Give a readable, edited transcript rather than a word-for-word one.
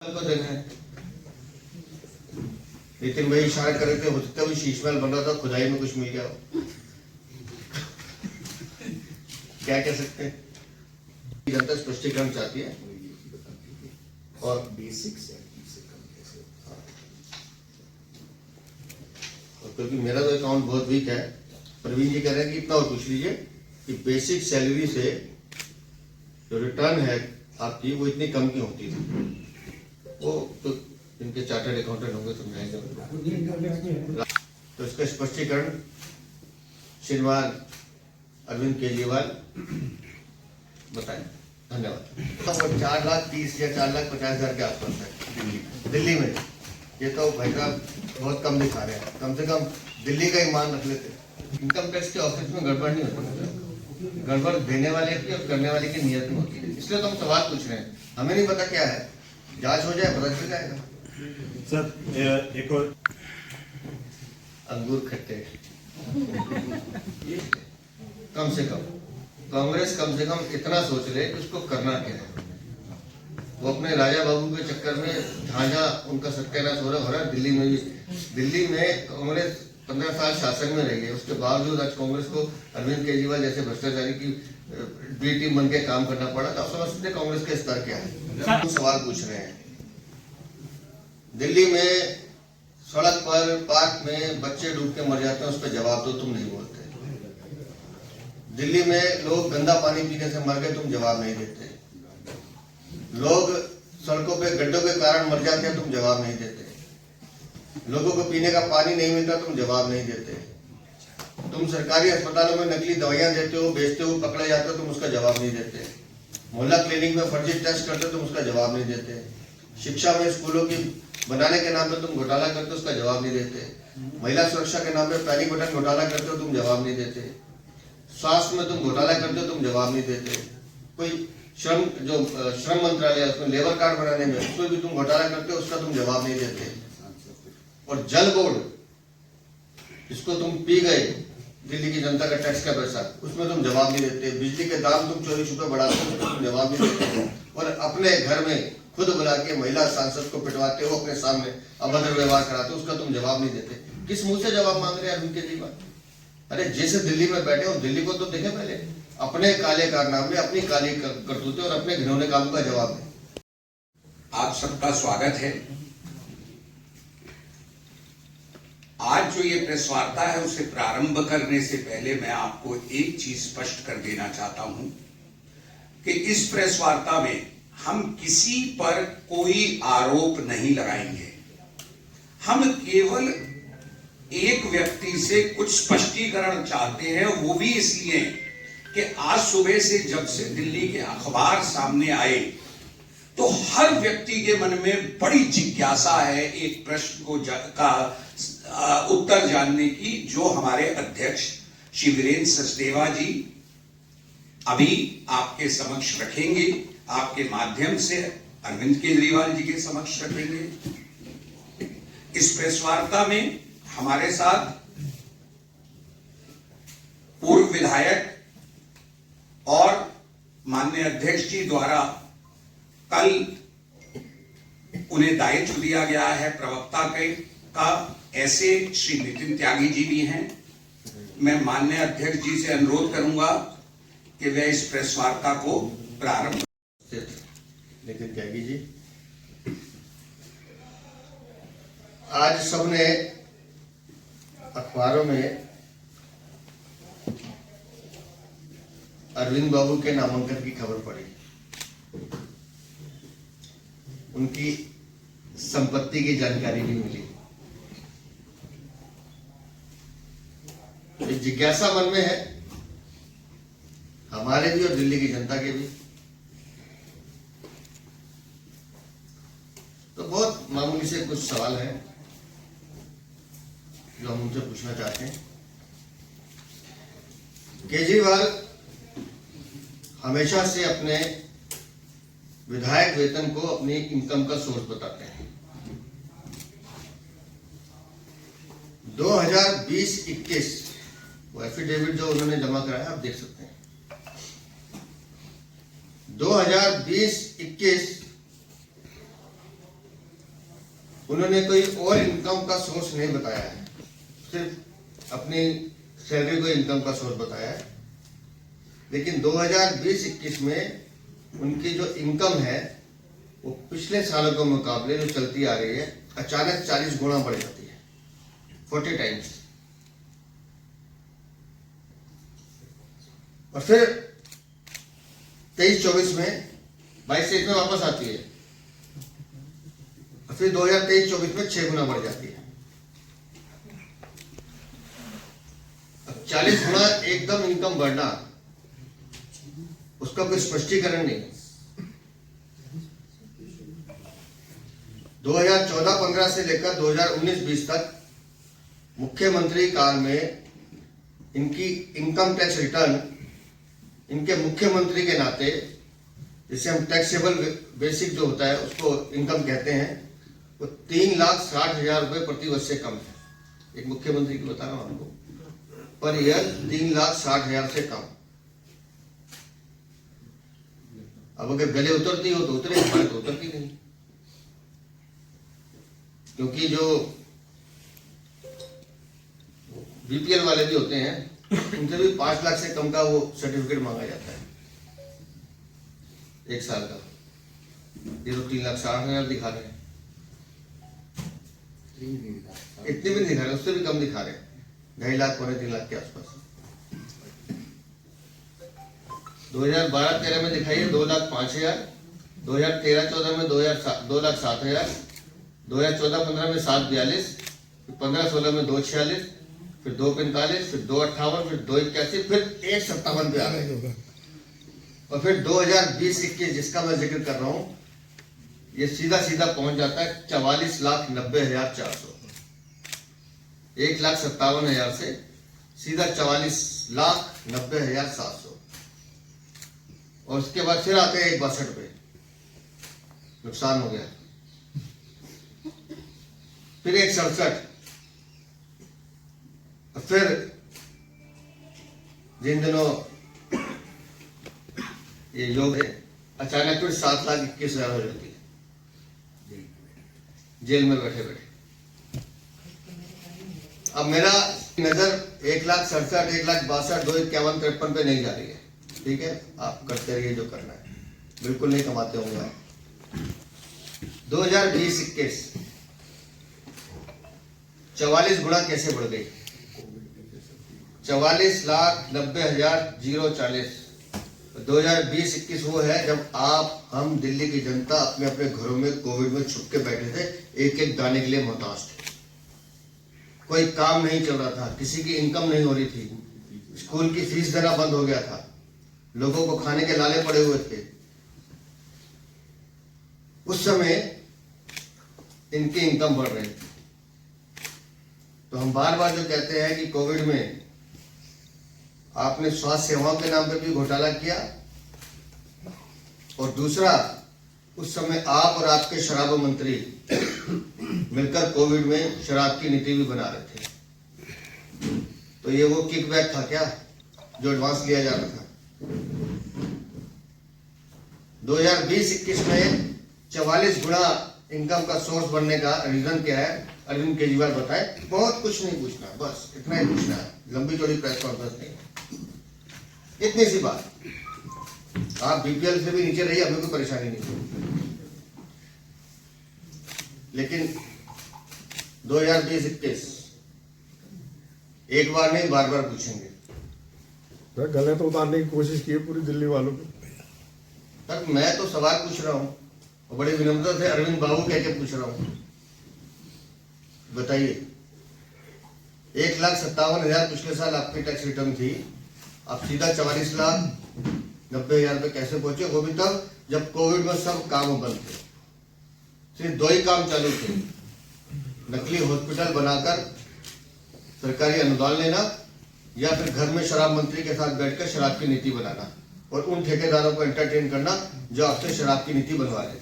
को देना है। नितिन भाई इशारा कर रहे थे, हो सकता है शीश महल बन रहा था, खुदाई में कुछ मिल गया हो। क्या कह सकते हैं, जनता स्पष्टीकरण चाहती है और बेसिक सैलरी से कम कैसे, क्योंकि मेरा तो अकाउंट बहुत वीक है। प्रवीण जी कह रहे हैं कि इतना और पूछ लीजिए कि बेसिक सैलरी से जो रिटर्न है आपकी वो इतनी कम क्यों होती थी। वो तो इनके चार्टर्ड अकाउंटेंट होंगे समझाएंगे। तो इसका स्पष्टीकरण श्रीमान अरविंद केजरीवाल बताएं। धन्यवाद। वो 4,30,000 या 4,50,000 के आसपास है दिल्ली में। ये तो भाई साहब बहुत कम दिखा रहे हैं, कम से कम दिल्ली का ही मान रख लेते। इनकम टैक्स के ऑफिस में गड़बड़ नहीं होती, गड़बड़ देने वाले की और करने वाले की नियत में होती है। इसलिए तो हम सवाल पूछ रहे हैं, हमें नहीं पता क्या है, जांच हो जाए पता चल जाएगा। सर एक और अंगूर खट्टे कम से कम कांग्रेस कम से कम इतना सोच ले कि उसको करना क्या है। वो अपने राजा बाबू के चक्कर में जहां उनका सत्यानाश हो रहा है। दिल्ली में भी, दिल्ली में कांग्रेस 15 साल शासन में रही है, उसके बावजूद आज कांग्रेस को अरविंद केजरीवाल जैसे भ्रष्टाचारी की बी टीम बन के काम करना पड़ा। तो आप समझ सकते कांग्रेस के स्तर क्या है। हम सवाल पूछ रहे हैं, दिल्ली में सड़क पर पार्क में बच्चे डूब के मर जाते हैं, उस पर जवाब दो, तुम नहीं बोलते। दिल्ली में लोग गंदा पानी पीने से मर गए, तुम जवाब नहीं देते। लोग सड़कों पे गड्ढों के कारण मर जाते हैं, तुम जवाब नहीं देते। लोगों को पीने का पानी नहीं मिलता, तुम जवाब नहीं देते। तुम सरकारी अस्पतालों में नकली दवाइयां देते हो, बेचते हो, पकड़े जाते हो, तुम उसका जवाब नहीं देते। मोहल्ला क्लिनिक में फर्जी टेस्ट करते हो, तुम उसका जवाब नहीं देते। शिक्षा में स्कूलों की बनाने के नाम पे तुम घोटाला करते हो, उसका जवाब नहीं देते। महिला सुरक्षा के नाम पे पैनिक बटन घोटाला करते हो, तुम जवाब नहीं देते। स्वास्थ्य में तुम घोटाला करते हो, तुम जवाब नहीं देते। कोई श्रम मंत्रालय उसमें लेबर कार्ड बनाने में उसमें भी तुम घोटाला करते हो, उसका तुम जवाब नहीं देते। और जल बोर्ड जिसको तुम पी गए दिल्ली की जनता का टैक्स का पैसा, उसमें तुम जवाब नहीं देते। बिजली के दाम तुम 24 रुपए बढ़ाते हो, उसमें तुम जवाब नहीं देते। और अपने घर में खुद बुला के महिला सांसद को पिटवाते हो, अपने सामने अभद्र व्यवहार कराते हो, उसका तुम जवाब नहीं देते। किस मुंह से जवाब मांग रहे हैं अरविंद केजरीवाल। अरे जैसे दिल्ली में बैठे हो, दिल्ली को तो देखे पहले, अपने काले कारनामे, अपनी काली करतूतें और अपने घिनौने काम का जवाब है। आप सबका स्वागत है। आज जो ये प्रेस वार्ता है उसे प्रारंभ करने से पहले मैं आपको एक चीज स्पष्ट कर देना चाहता हूं कि इस प्रेस वार्ता में हम किसी पर कोई आरोप नहीं लगाएंगे। हम केवल एक व्यक्ति से कुछ स्पष्टीकरण चाहते हैं, वो भी इसलिए कि आज सुबह से जब से दिल्ली के अखबार सामने आए तो हर व्यक्ति के मन में बड़ी जिज्ञासा है एक प्रश्न को का उत्तर जानने की, जो हमारे अध्यक्ष श्री वीरेंद्र सचदेवा जी अभी आपके समक्ष रखेंगे, आपके माध्यम से अरविंद केजरीवाल जी के समक्ष रखेंगे। इस प्रेस वार्ता में हमारे साथ पूर्व विधायक और माननीय अध्यक्ष जी द्वारा कल उन्हें दायित्व दिया गया है प्रवक्ता का, ऐसे श्री नितिन त्यागी जी भी हैं। मैं माननीय अध्यक्ष जी से अनुरोध करूंगा कि वे इस प्रेस वार्ता को प्रारंभ। नितिन त्यागी जी, आज सबने अखबारों में अरविंद बाबू के नामांकन की खबर पड़ी। उनकी संपत्ति की जानकारी भी मिली। एक जिज्ञासा मन में है, हमारे भी और दिल्ली की जनता के भी। तो बहुत मामूली से कुछ सवाल हैं जो हम उनसे पूछना चाहते हैं। केजरीवाल हमेशा से अपने विधायक वेतन को अपनी इनकम का सोर्स बताते हैं। 2020-21 वो एफिडेविट जो उन्होंने जमा कराया आप देख सकते हैं। 2020-21 उन्होंने कोई और इनकम का सोर्स नहीं बताया है, सिर्फ अपनी सैलरी को इनकम का सोर्स बताया है। लेकिन 2020-21 में उनकी जो इनकम है वो पिछले सालों के मुकाबले जो चलती आ रही है अचानक 40 गुना बढ़ जाती है, 40 टाइम्स। और फिर 23-24 में 22-23 में वापस आती है, और फिर 2023-24 में 6 गुना बढ़ जाती है। अब 40 गुना एकदम इनकम बढ़ना, उसका कोई स्पष्टीकरण नहीं। 2014-15 से लेकर 2019-20 तक मुख्यमंत्री काल में इनकी इनकम टैक्स रिटर्न इनके मुख्यमंत्री के नाते, जिसे हम टैक्सेबल बेसिक जो होता है उसको इनकम कहते हैं, वो 3,60,000 रुपए प्रति वर्ष से कम है। एक मुख्यमंत्री की बता रहा हूं आपको, पर ईयर 3,60,000 से कम। अब अगर गले उतरती हो तो उतरे, हमारे तो उतरती नहीं, क्योंकि जो बीपीएल वाले भी होते हैं उनसे भी 5 लाख से कम का वो सर्टिफिकेट मांगा जाता है 1 साल का। ये तो 3,60,000 दिखा रहे हैं, इतने भी नहीं दिखा रहे, उससे भी कम दिखा रहे हैं, 2.5 लाख 3 लाख के आसपास। 2012-13 में दिखाइए 2,05,000, 2013-14 में 2,07,000, 2014-15 में 7,42, 15-16 में 2,46, फिर 2,45, फिर 2,58, फिर 2,81, फिर 1,57 पे आ गए। और फिर 2020-21 जिसका मैं जिक्र कर रहा हूं, ये सीधा सीधा पहुंच जाता है 44,90,400। 1,57,000 से सीधा 44,90,700। और उसके बाद फिर आते हैं 1,62 पे, नुकसान हो गया। फिर 1,67, फिर जिन दिनों ये योग है, अचानक फिर 7,21,000 हो जाती है जेल में बैठे बैठे। अब मेरा नजर 1,67,000, 1,62,000, 2,51, 53 पे नहीं जा रही है। ठीक है, आप करते रहिए जो करना है, बिल्कुल नहीं कमाते होंगे आप। 2020-21 44 गुना कैसे बढ़ गई? 44,90,040। 2020-21 वो है जब हम दिल्ली की जनता अपने अपने घरों में कोविड में छुप के बैठे थे, एक एक दाने के लिए मोहताज थे। कोई काम नहीं चल रहा था, किसी की इनकम नहीं हो रही थी, स्कूल की फीस देना बंद हो गया था, लोगों को खाने के लाले पड़े हुए थे। उस समय इनकी इनकम बढ़ रही थी। तो हम बार बार जो कहते हैं कि कोविड में आपने स्वास्थ्य सेवाओं के नाम पे भी घोटाला किया, और दूसरा उस समय आप और आपके शराब मंत्री मिलकर कोविड में शराब की नीति भी बना रहे थे। तो ये वो किकबैक था क्या जो एडवांस लिया जा रहा था? 2020-21 में 44 गुना इनकम का सोर्स बनने का रीजन क्या है? अरविंद केजरीवाल बताए। बहुत कुछ नहीं पूछना, बस इतना ही पूछना है, लंबी चौड़ी प्रेस कॉन्फ्रेंस नहीं, इतनी सी बात। आप बीपीएल से भी नीचे रहिए, हमें कोई परेशानी नहीं। लेकिन 2020-21 एक बार नहीं, बार बार पूछेंगे। गले तो उतारने की कोशिश की है पूरी दिल्ली वालों को। तब मैं तो सवाल पूछ रहा हूं और बड़े विनम्रता से अरविंद बाबू कह के पूछ रहा हूं, बताइए 1,57,000 पिछले साल आपकी टैक्स रिटर्न थी, आप सीधा 44,90,000 पे कैसे पहुंचे? वो भी तब जब कोविड में सब काम बंद थे, सिर्फ 2 ही काम चालू थे, नकली हॉस्पिटल बनाकर सरकारी अनुदान लेना, या फिर घर में शराब मंत्री के साथ बैठकर शराब की नीति बनाना और उन ठेकेदारों को एंटरटेन करना जो आपसे शराब की नीति बनवा रहे थे।